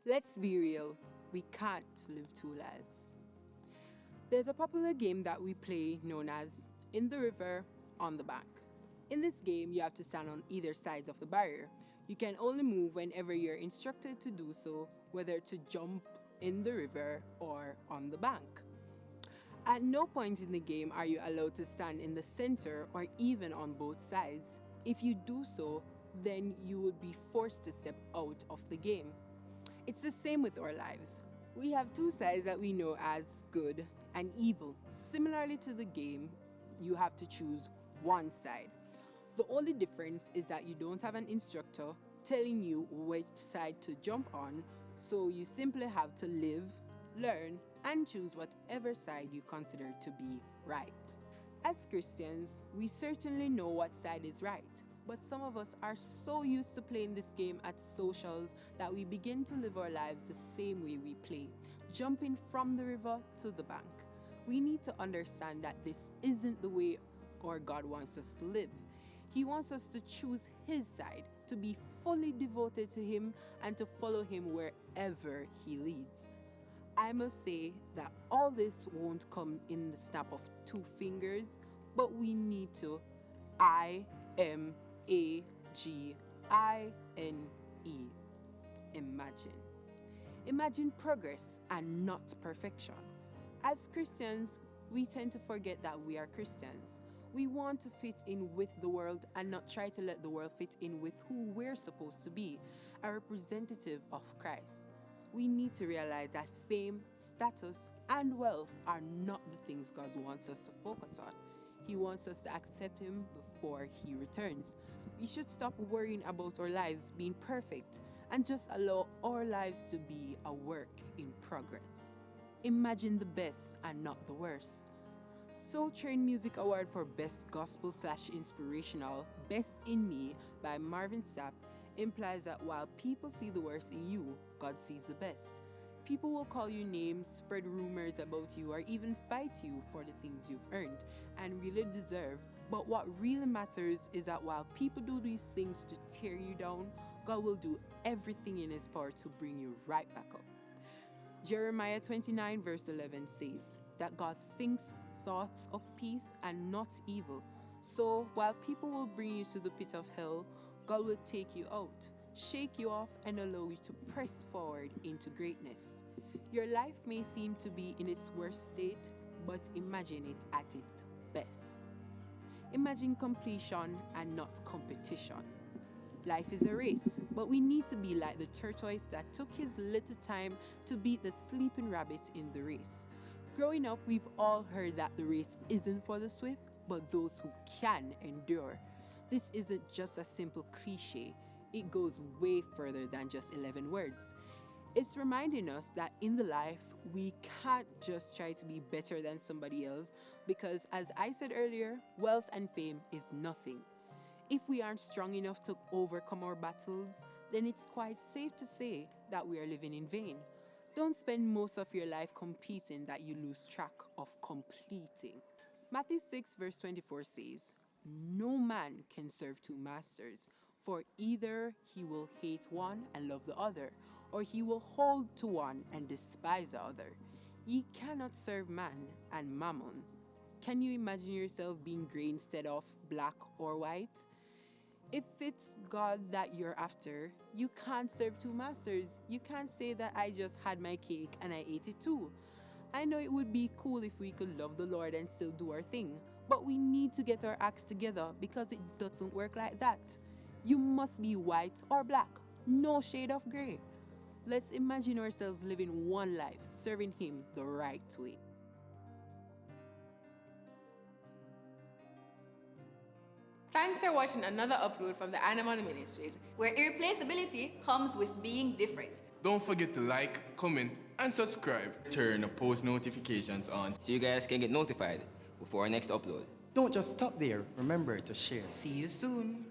Let's be real, we can't live two lives. There's a popular game that we play known as In the River, on the Bank. In this game, you have to stand on either sides of the barrier. You can only move whenever you're instructed to do so, whether to jump in the river or on the bank. At no point in the game are you allowed to stand in the center or even on both sides. If you do so, then you would be forced to step out of the game. It's the same with our lives. We have two sides that we know as good and evil. Similarly to the game, you have to choose one side. The only difference is that you don't have an instructor telling you which side to jump on, so you simply have to live, learn, and choose whatever side you consider to be right. As Christians, we certainly know what side is right, but some of us are so used to playing this game at socials that we begin to live our lives the same way we play, jumping from the river to the bank. We need to understand that this isn't the way our God wants us to live. He wants us to choose His side, to be fully devoted to Him and to follow Him wherever He leads. I must say that all this won't come in the snap of two fingers, but we need to IMAGINE. Imagine. Imagine progress and not perfection. As Christians, we tend to forget that we are Christians. We want to fit in with the world and not try to let the world fit in with who we're supposed to be, a representative of Christ. We need to realize that fame, status, and wealth are not the things God wants us to focus on. He wants us to accept Him before He returns. We should stop worrying about our lives being perfect and just allow our lives to be a work in progress. Imagine the best and not the worst. Soul Train Music Award for Best Gospel/Inspirational, Best in Me by Marvin Sapp implies that while people see the worst in you, God sees the best. People will call you names, spread rumors about you, or even fight you for the things you've earned and really deserve. But what really matters is that while people do these things to tear you down, God will do everything in His power to bring you right back up. Jeremiah 29 verse 11 says that God thinks thoughts of peace and not evil. So while people will bring you to the pit of hell, God will take you out, shake you off, and allow you to press forward into greatness. Your life may seem to be in its worst state, but imagine it at its best. Imagine completion and not competition. Life is a race, but we need to be like the tortoise that took his little time to beat the sleeping rabbit in the race. Growing up, we've all heard that the race isn't for the swift, but those who can endure. This isn't just a simple cliche. It goes way further than just 11 words. It's reminding us that in the life, we can't just try to be better than somebody else because, as I said earlier, wealth and fame is nothing. If we aren't strong enough to overcome our battles, then it's quite safe to say that we are living in vain. Don't spend most of your life competing that you lose track of completing. Matthew 6 verse 24 says, "No man can serve two masters, for either he will hate one and love the other, or he will hold to one and despise the other. Ye cannot serve man and mammon." Can you imagine yourself being gray instead of black or white? If it's God that you're after, you can't serve two masters. You can't say that I just had my cake and I ate it too. I know it would be cool if we could love the Lord and still do our thing, but we need to get our acts together because it doesn't work like that. You must be white or black, no shade of gray. Let's imagine ourselves living one life, serving Him the right way. Thanks for watching another upload from the Anomaly Ministries, where irreplaceability comes with being different. Don't forget to like, comment, and subscribe. Turn the post notifications on so you guys can get notified before our next upload. Don't just stop there. Remember to share. See you soon.